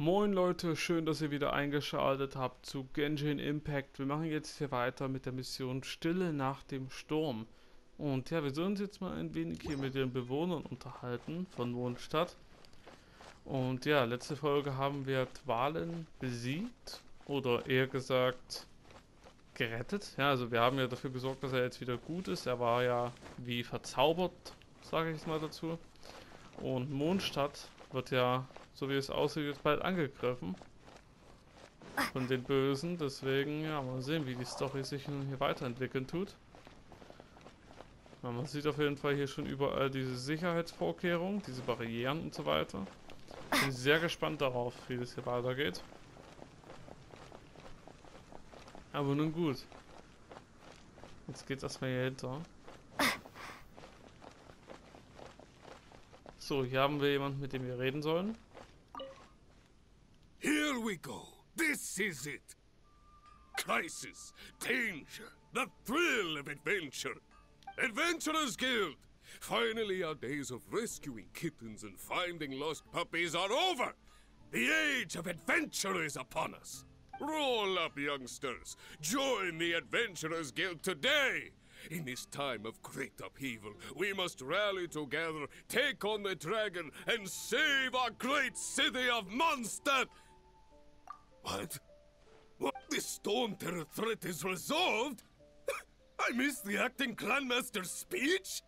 Moin Leute, schön, dass ihr wieder eingeschaltet habt zu Genshin Impact. Wir machen jetzt hier weiter mit der Mission Stille nach dem Sturm. Und ja, wir sollen uns jetzt mal ein wenig hier mit den Bewohnern unterhalten von Mondstadt. Und ja, letzte Folge haben wir Dwalin besiegt, oder eher gesagt gerettet. Ja, also wir haben ja dafür gesorgt, dass er jetzt wieder gut ist. Er war ja wie verzaubert, sage ich es mal dazu. Und Mondstadt wird ja, so wie es aussieht, jetzt bald angegriffen von den Bösen. Deswegen, ja, mal sehen, wie die Story sich nun hier weiterentwickeln tut. Ja, man sieht auf jeden Fall hier schon überall diese Sicherheitsvorkehrungen, diese Barrieren und so weiter. Bin sehr gespannt darauf, wie das hier weitergeht. Aber nun gut. Jetzt geht's erstmal hier hinter. So, hier haben wir jemanden, mit dem wir reden sollen. Here we go. This is it. Crisis, danger, the thrill of adventure. Adventurers Guild. Finally, our days of rescuing kittens and finding lost puppies are over. The age of adventure is upon us. Roll up, youngsters. Join the Adventurers Guild today. In this time of great upheaval, we must rally together, take on the dragon, and save our great city of Mondstadt! What? What? The Storm Terror threat is resolved? I missed the acting clanmaster's speech?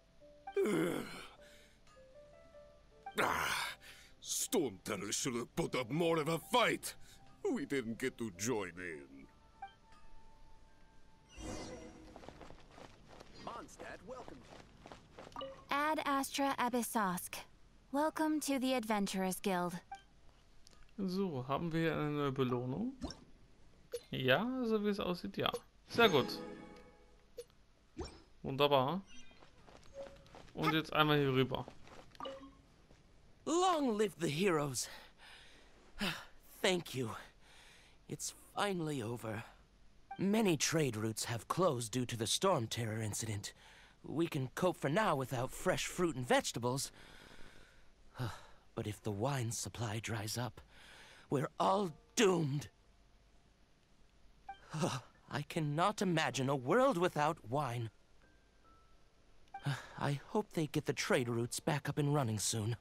Storm Terror should have put up more of a fight. We didn't get to join in. Ad Astra Abyssosk. Welcome to the Adventurers Guild. So, haben wir hier eine Belohnung? Ja, so wie es aussieht, ja. Sehr gut. Wunderbar. Und jetzt einmal hier rüber. Long live the heroes. Thank you. It's finally over. Many trade routes have closed due to the Storm Terror incident. We can cope for now without fresh fruit and vegetables. But if the wine supply dries up, we're all doomed. I cannot imagine a world without wine. I hope they get the trade routes back up and running soon.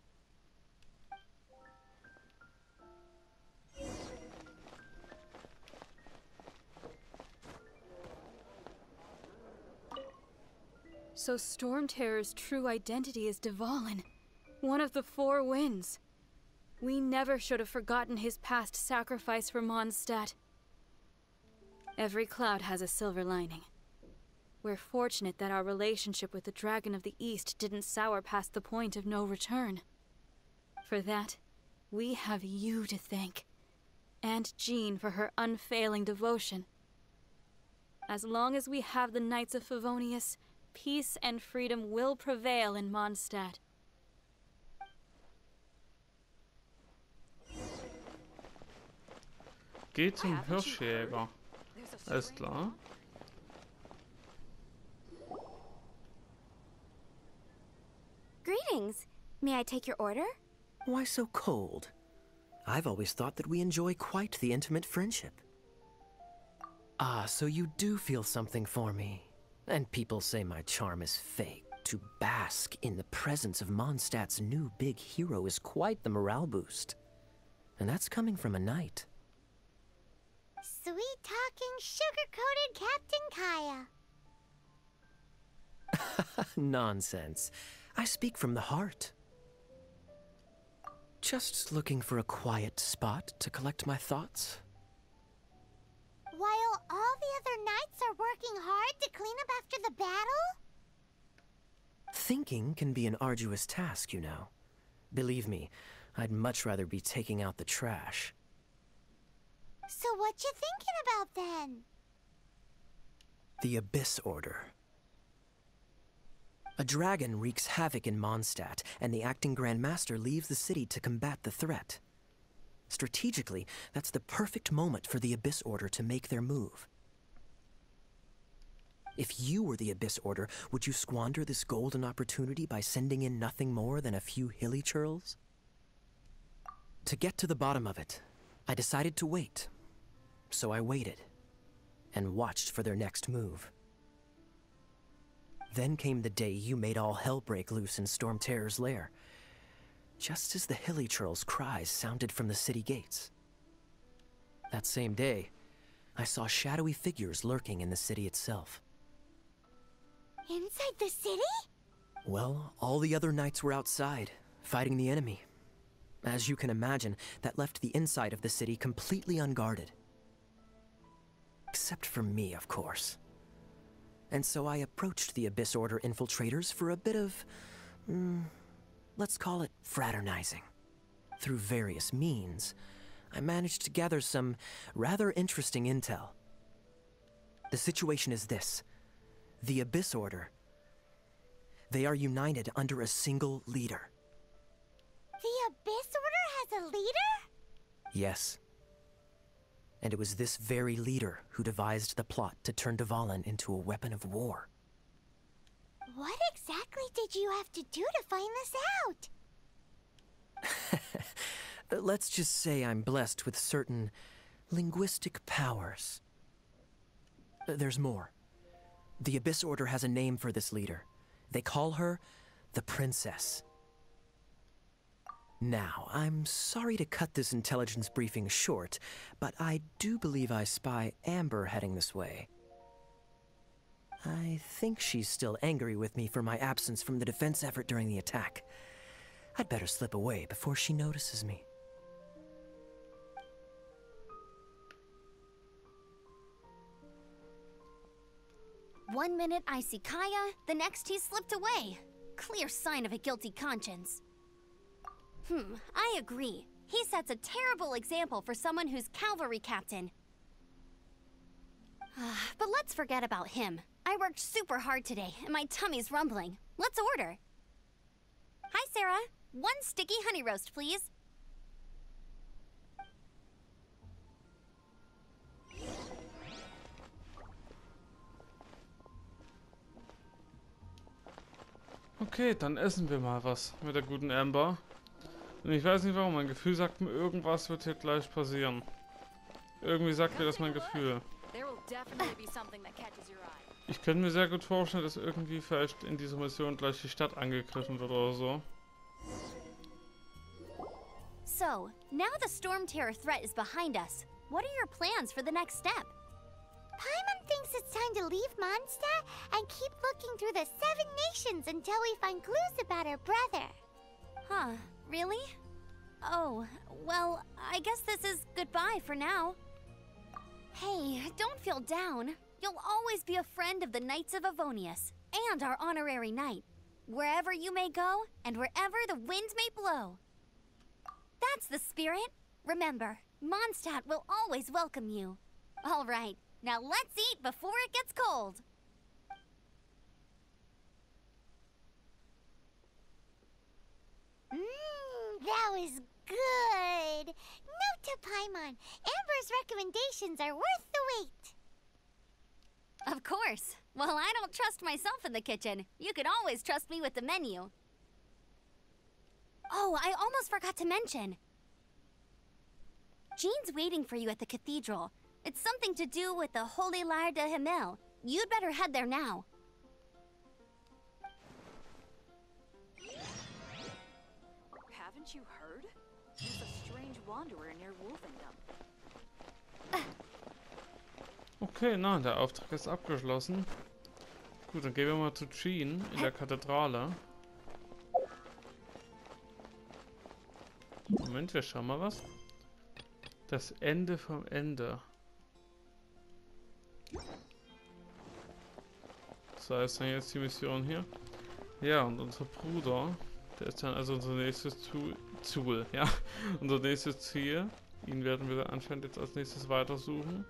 So Storm Terror's true identity is Dvalin, one of the Four Winds. We never should have forgotten his past sacrifice for Mondstadt. Every cloud has a silver lining. We're fortunate that our relationship with the Dragon of the East didn't sour past the point of no return. For that, we have you to thank, and Jean for her unfailing devotion. As long as we have the Knights of Favonius, peace and freedom will prevail in Mondstadt. Geht zum Hirschjäger. Alles klar. Greetings. May I take your order? Why so cold? I've always thought that we enjoy quite the intimate friendship. Ah, so you do feel something for me. And people say my charm is fake. To bask in the presence of Mondstadt's new big hero is quite the morale boost. And that's coming from a knight. Sweet-talking, sugar-coated Captain Kaya. Nonsense. I speak from the heart. Just looking for a quiet spot to collect my thoughts. While all the other knights are working hard to clean up after the battle? Thinking can be an arduous task, you know. Believe me, I'd much rather be taking out the trash. So what you thinking about then? The Abyss Order. A dragon wreaks havoc in Mondstadt, and the acting Grand Master leaves the city to combat the threat. Strategically, that's the perfect moment for the Abyss Order to make their move. If you were the Abyss Order, would you squander this golden opportunity by sending in nothing more than a few hilly churls? To get to the bottom of it, I decided to wait. So I waited, and watched for their next move. Then came the day you made all hell break loose in Storm Terror's lair, just as the hilly churl's cries sounded from the city gates. That same day, I saw shadowy figures lurking in the city itself. Inside the city? Well, all the other knights were outside, fighting the enemy. As you can imagine, that left the inside of the city completely unguarded. Except for me, of course. And so I approached the Abyss Order infiltrators for a bit of, let's call it fraternizing. Through various means, I managed to gather some rather interesting intel. The situation is this. The Abyss Order, they are united under a single leader. The Abyss Order has a leader? Yes. And it was this very leader who devised the plot to turn Dvalin into a weapon of war. What exactly did you have to do to find this out? Let's just say I'm blessed with certain linguistic powers. There's more. The Abyss Order has a name for this leader. They call her the Princess. Now, I'm sorry to cut this intelligence briefing short, but I do believe I spy Amber heading this way. I think she's still angry with me for my absence from the defense effort during the attack. I'd better slip away before she notices me. One minute I see Kaya, the next he slipped away. Clear sign of a guilty conscience. I agree. He sets a terrible example for someone who's cavalry captain. But let's forget about him. I worked super hard today, and my tummy's rumbling. Let's order. Hi, Sarah. 1 sticky honey roast, please. Okay, dann essen wir mal was mit der guten Amber. Und ich weiß nicht warum, mein Gefühl sagt mir, irgendwas wird hier gleich passieren. Irgendwie sagt mir das mein Gefühl. Ich könnte mir sehr gut vorstellen, dass irgendwie vielleicht in dieser Mission gleich die Stadt angegriffen wird oder so. So, now the Storm Terror threat is behind us. What are your plans for the next step? Paimon thinks it's time to leave Mondstadt and keep looking through the 7 nations until we find clues about her brother. Huh, really? Oh, well, I guess this is goodbye for now. Hey, don't feel down. You'll always be a friend of the Knights of Avonius, and our honorary knight. Wherever you may go, and wherever the wind may blow. That's the spirit. Remember, Mondstadt will always welcome you. All right, now let's eat before it gets cold. That was good. Note to Paimon, Amber's recommendations are worth the wait. Of course. Well, I don't trust myself in the kitchen. You can always trust me with the menu. Oh, I almost forgot to mention. Jean's waiting for you at the cathedral. It's something to do with the Holy Lyre de Himmel. You'd better head there now. Haven't you heard? There's a strange wanderer near Wolfendom. Okay, na, der Auftrag ist abgeschlossen. Gut, dann gehen wir mal zu Jean in der Kathedrale. Moment, wir schauen mal was. Das Ende vom Ende. Das heißt dann jetzt die Mission hier. Ja, und unser Bruder, der ist dann also unser nächstes Ziel. Ja, unser nächstes Ziel. Ihn werden wir dann anscheinend jetzt als nächstes weitersuchen.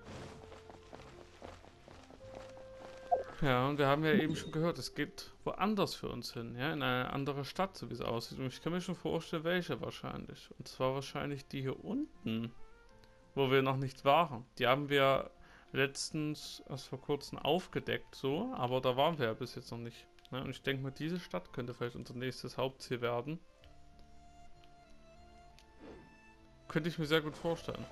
Ja, und wir haben ja eben schon gehört, es geht woanders für uns hin, ja, in eine andere Stadt, so wie es aussieht. Und ich kann mir schon vorstellen, welche wahrscheinlich. Und zwar wahrscheinlich die hier unten, wo wir noch nicht waren. Die haben wir letztens erst vor kurzem aufgedeckt, so, aber da waren wir ja bis jetzt noch nicht. Ne? Und ich denke mal, diese Stadt könnte vielleicht unser nächstes Hauptziel werden. Könnte ich mir sehr gut vorstellen.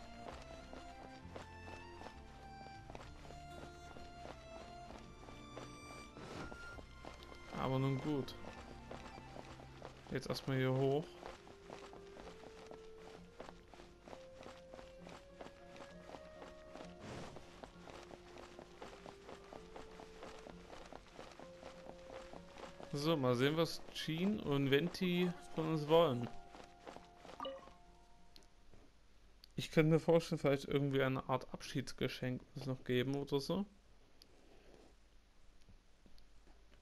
Aber nun gut. Jetzt erstmal hier hoch. So, mal sehen, was Jean und Venti von uns wollen. Ich könnte mir vorstellen, vielleicht irgendwie eine Art Abschiedsgeschenk es noch geben oder so.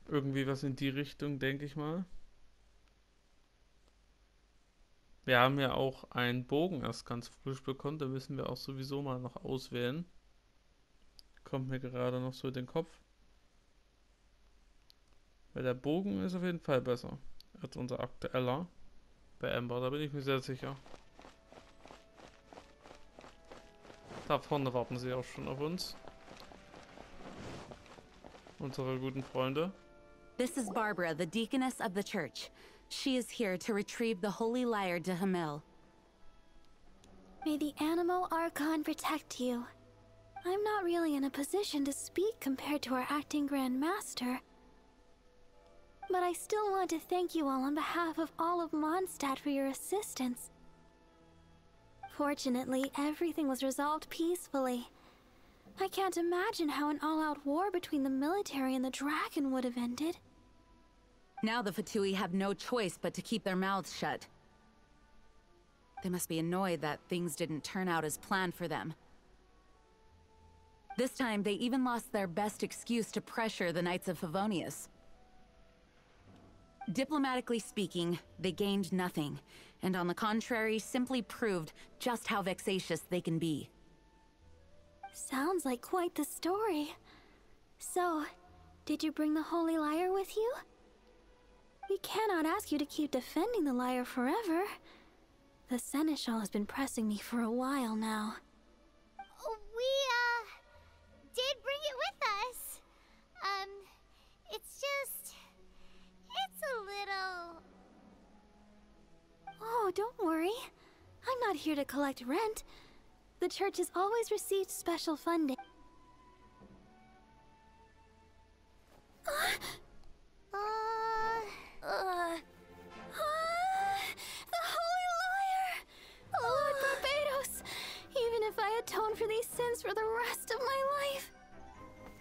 Irgendwie was in die Richtung, denke ich mal. Wir haben ja auch einen Bogen erst ganz frisch bekommen, da müssen wir auch sowieso mal noch auswählen. Kommt mir gerade noch so in den Kopf. Weil der Bogen ist auf jeden Fall besser als unser aktueller bei Amber, da bin ich mir sehr sicher. Da vorne warten sie auch schon auf uns. Unsere guten Freunde. This is Barbara, the deaconess of the church. She is here to retrieve the holy lyre to Hamil. May the Animo Archon protect you. I'm not really in a position to speak compared to our acting Grand Master. But I still want to thank you all on behalf of all of Mondstadt for your assistance. Fortunately, everything was resolved peacefully. I can't imagine how an all-out war between the military and the dragon would have ended. Now the Fatui have no choice but to keep their mouths shut. They must be annoyed that things didn't turn out as planned for them. This time, they even lost their best excuse to pressure the Knights of Favonius. Diplomatically speaking, they gained nothing, and on the contrary, simply proved just how vexatious they can be. Sounds like quite the story. So, did you bring the Holy Lyre with you? We cannot ask you to keep defending the lyre forever. The Seneschal has been pressing me for a while now. We, did bring it with us. It's just... it's a little... Oh, don't worry. I'm not here to collect rent. The church has always received special funding. The Holy Lyre! Lord Barbados! Even if I atone for these sins for the rest of my life,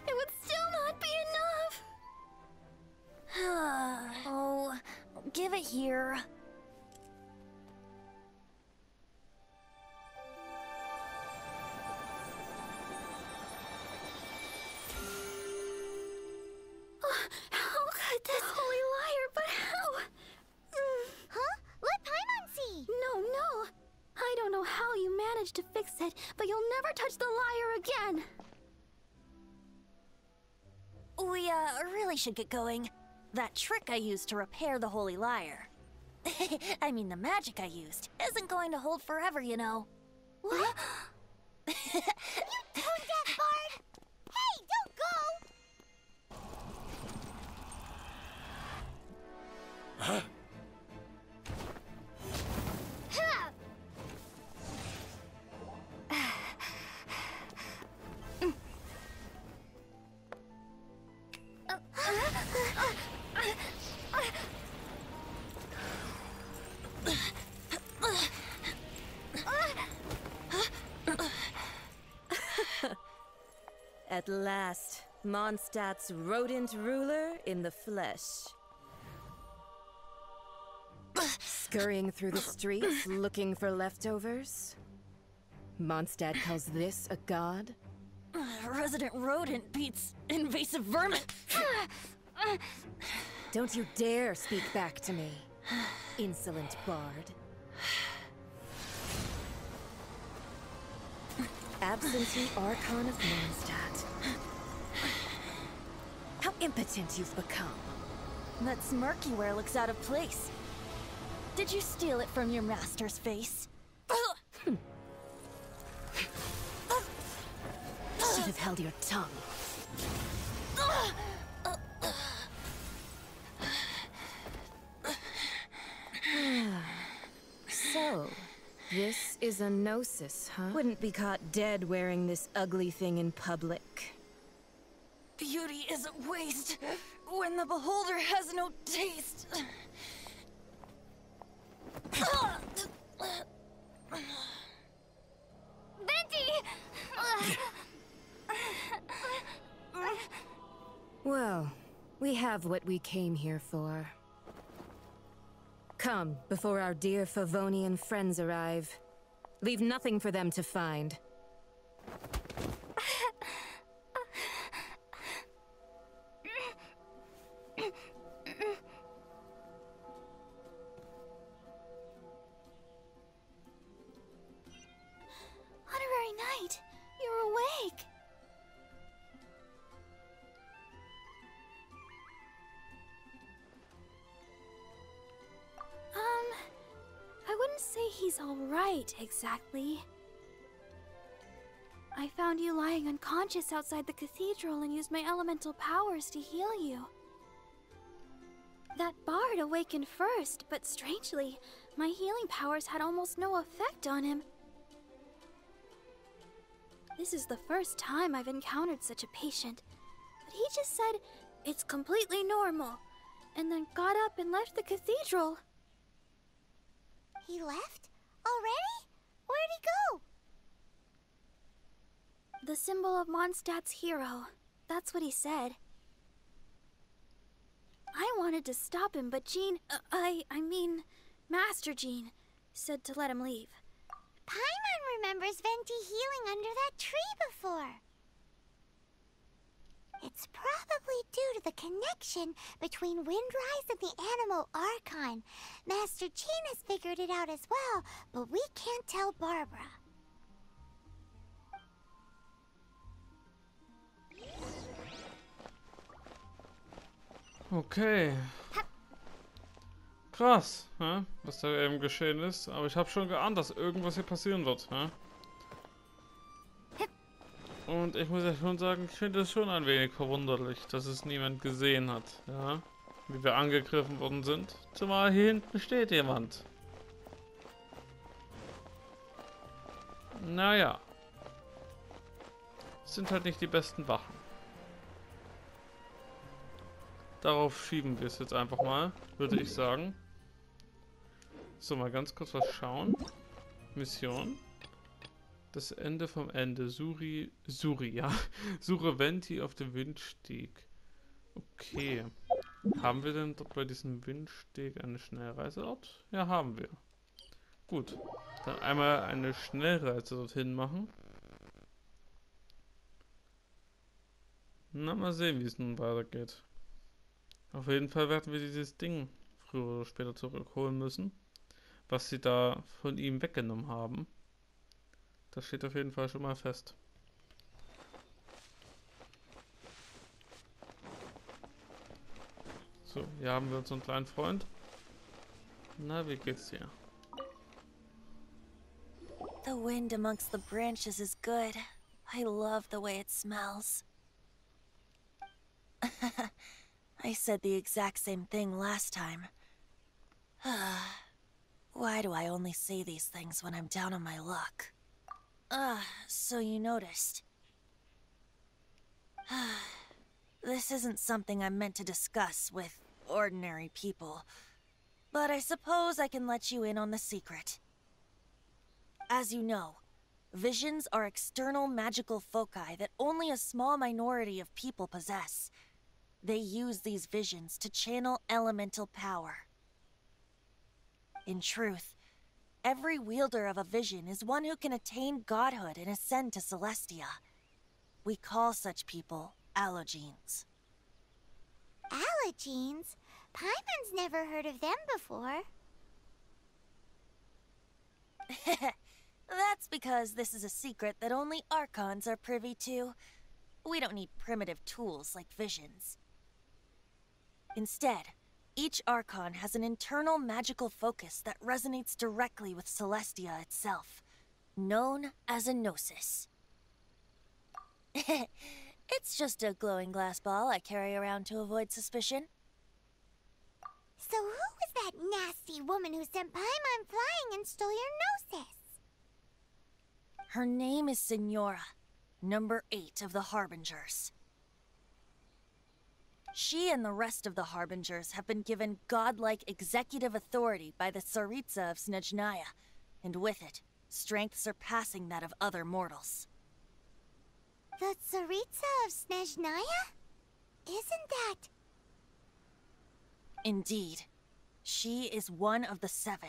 it would still not be enough! Oh, give it here. How could this Holy Lyre, but how? Huh? Let Paimon see! No. I don't know how you managed to fix it, but you'll never touch the lyre again! We, really should get going. That trick I used to repair the Holy Lyre. I mean, the magic I used isn't going to hold forever, you know. What? You tone-deaf bard! Hey, don't go! Huh? At last, Mondstadt's rodent ruler in the flesh. Scurrying through the streets, looking for leftovers? Mondstadt calls this a god? Resident rodent beats invasive vermin. Don't you dare speak back to me, insolent bard. Absentee Archon of Mondstadt. How impotent you've become. That smirk you wear looks out of place. Did you steal it from your master's face? Should have held your tongue. So, this is a gnosis, huh? Wouldn't be caught dead wearing this ugly thing in public. Beauty is a waste when the beholder has no taste. Venti! Well, we have what we came here for. Come, before our dear Favonian friends arrive. Leave nothing for them to find. Honorary Knight, you're awake. I wouldn't say he's all right, exactly. I found you lying unconscious outside the cathedral and used my elemental powers to heal you. That bard awakened first, but strangely, my healing powers had almost no effect on him. This is the first time I've encountered such a patient, but he just said it's completely normal, and then got up and left the cathedral. He left? Already? Where'd he go? The symbol of Mondstadt's hero. That's what he said. I wanted to stop him, but Jean, I mean, Master Jean, said to let him leave. Paimon remembers Venti healing under that tree before. It's probably due to the connection between Windrise and the Animal Archon. Master Jean has figured it out as well, but we can't tell Barbara. Okay. Krass, was da eben geschehen ist. Aber ich habe schon geahnt, dass irgendwas hier passieren wird. Und ich muss ja schon sagen, ich finde es schon ein wenig verwunderlich, dass es niemand gesehen hat. Ja? Wie wir angegriffen worden sind. Zumal hier hinten steht jemand. Naja. Es sind halt nicht die besten Wachen. Darauf schieben wir es jetzt einfach mal, würde ich sagen. So, mal ganz kurz was schauen. Mission. Das Ende vom Ende. Suri, ja. Suche Venti auf dem Windsteg. Okay. Haben wir denn dort bei diesem Windsteg eine Schnellreiseort? Ja, haben wir. Gut. Dann einmal eine Schnellreise dorthin machen. Na, mal sehen, wie es nun weitergeht. Auf jeden Fall werden wir dieses Ding früher oder später zurückholen müssen, was sie da von ihm weggenommen haben. Das steht auf jeden Fall schon mal fest. So, hier haben wir unseren kleinen Freund. Na, wie geht's dir? The wind amongst the branches is good. I love the way it smells. I said the exact same thing last time. Why do I only say these things when I'm down on my luck? So you noticed. This isn't something I'm meant to discuss with ordinary people, but I suppose I can let you in on the secret. As you know, visions are external magical foci that only a small minority of people possess. They use these visions to channel elemental power. In truth, every wielder of a vision is one who can attain godhood and ascend to Celestia. We call such people allogenes. Allogenes? Paimon's never heard of them before. That's because this is a secret that only Archons are privy to. We don't need primitive tools like visions. Instead, each Archon has an internal magical focus that resonates directly with Celestia itself, known as a gnosis. It's just a glowing glass ball I carry around to avoid suspicion. So who was that nasty woman who sent Paimon flying and stole your gnosis? Her name is Signora, number 8 of the Harbingers. She and the rest of the Harbingers have been given godlike executive authority by the Tsaritsa of Snezhnaya, and with it, strength surpassing that of other mortals. The Tsaritsa of Snezhnaya? Isn't that... Indeed. She is one of the 7.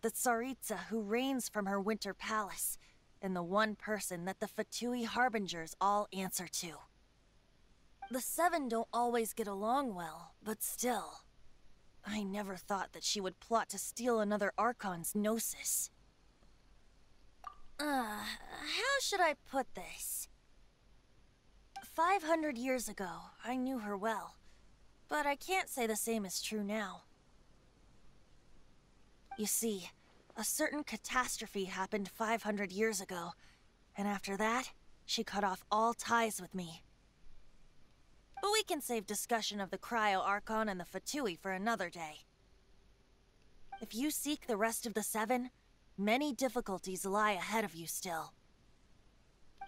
The Tsaritsa who reigns from her winter palace, and the one person that the Fatui Harbingers all answer to. The 7 don't always get along well, but still. I never thought that she would plot to steal another Archon's Gnosis. How should I put this? 500 years ago, I knew her well, but I can't say the same is true now. You see, a certain catastrophe happened 500 years ago, and after that, she cut off all ties with me. But we can save discussion of the Cryo Archon and the Fatui for another day. If you seek the rest of the 7, many difficulties lie ahead of you still.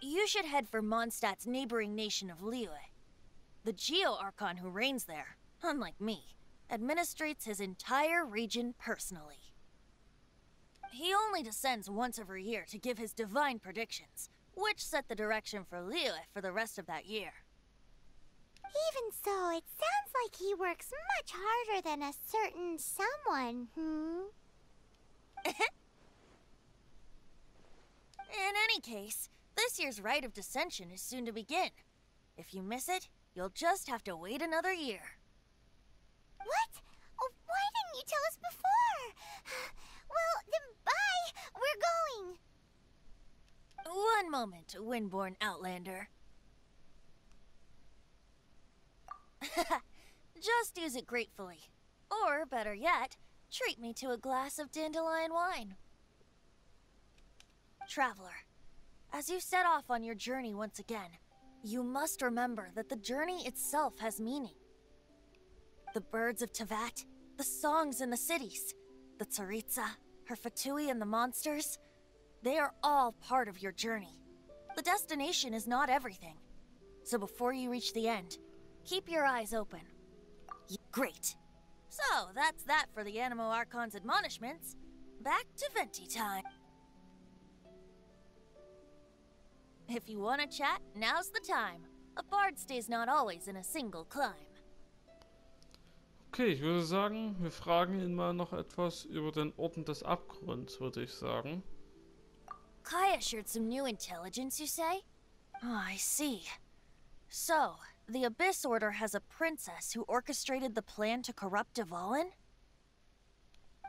You should head for Mondstadt's neighboring nation of Liyue. The Geo Archon who reigns there, unlike me, administrates his entire region personally. He only descends once every year to give his divine predictions, which set the direction for Liyue for the rest of that year. Even so, it sounds like he works much harder than a certain someone, In any case, this year's Rite of Descension is soon to begin. If you miss it, you'll just have to wait another year. What? Oh, why didn't you tell us before? Well, then bye! We're going! One moment, Windborn Outlander. Just use it gratefully. Or, better yet, treat me to a glass of dandelion wine. Traveler, as you set off on your journey once again, you must remember that the journey itself has meaning. The birds of Tevat, the songs in the cities, the Tsaritsa, her Fatui and the monsters, they are all part of your journey. The destination is not everything. So before you reach the end, keep your eyes open. Great. So, that's that for the Animo Archon's admonishments. Back to Venti time. If you want to chat, now's the time. A bard stays not always in a single climb. Okay, ich würde sagen, wir fragen ihn mal noch etwas über den Orden des Abgrunds, würde ich sagen. Kaya shared some new intelligence, you say? Oh, I see. So, the Abyss Order has a princess who orchestrated the plan to corrupt Dvalin?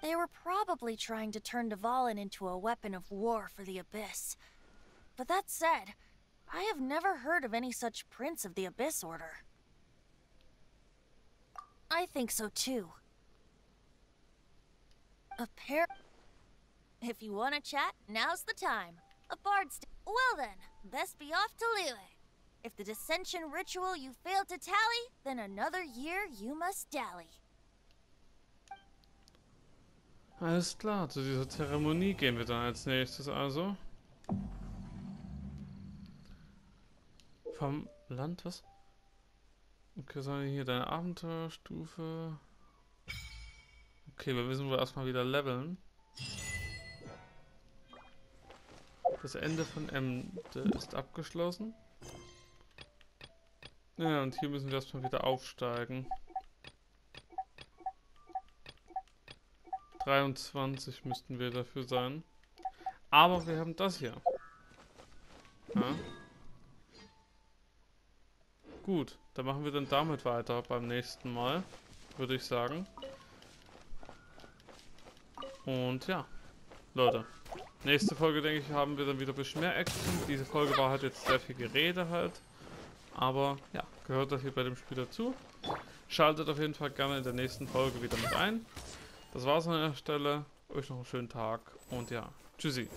They were probably trying to turn Dvalin into a weapon of war for the Abyss. But that said, I have never heard of any such prince of the Abyss Order. I think so too. If you want to chat, now's the time. A bard's... Well then, best be off to Liyue. If the dissension ritual you failed to tally, then another year you must dally. Alles klar, zu dieser Zeremonie gehen wir dann als nächstes also. Vom Land, was? Okay, sondern hier deine Abenteuerstufe. Okay, wir müssen wohl erstmal wieder leveln. Das Ende von Ende ist abgeschlossen. Ja, und hier müssen wir erstmal wieder aufsteigen. 23 müssten wir dafür sein. Aber wir haben das hier. Ja. Gut, dann machen wir dann damit weiter beim nächsten Mal, würde ich sagen. Und ja, Leute, nächste Folge, denke ich, haben wir dann wieder ein bisschen mehr Action. Diese Folge war halt jetzt sehr viel Gerede halt. Aber ja, gehört das hier bei dem Spiel dazu. Schaltet auf jeden Fall gerne in der nächsten Folge wieder mit ein. Das war's an der Stelle. Euch noch einen schönen Tag und ja, tschüssi.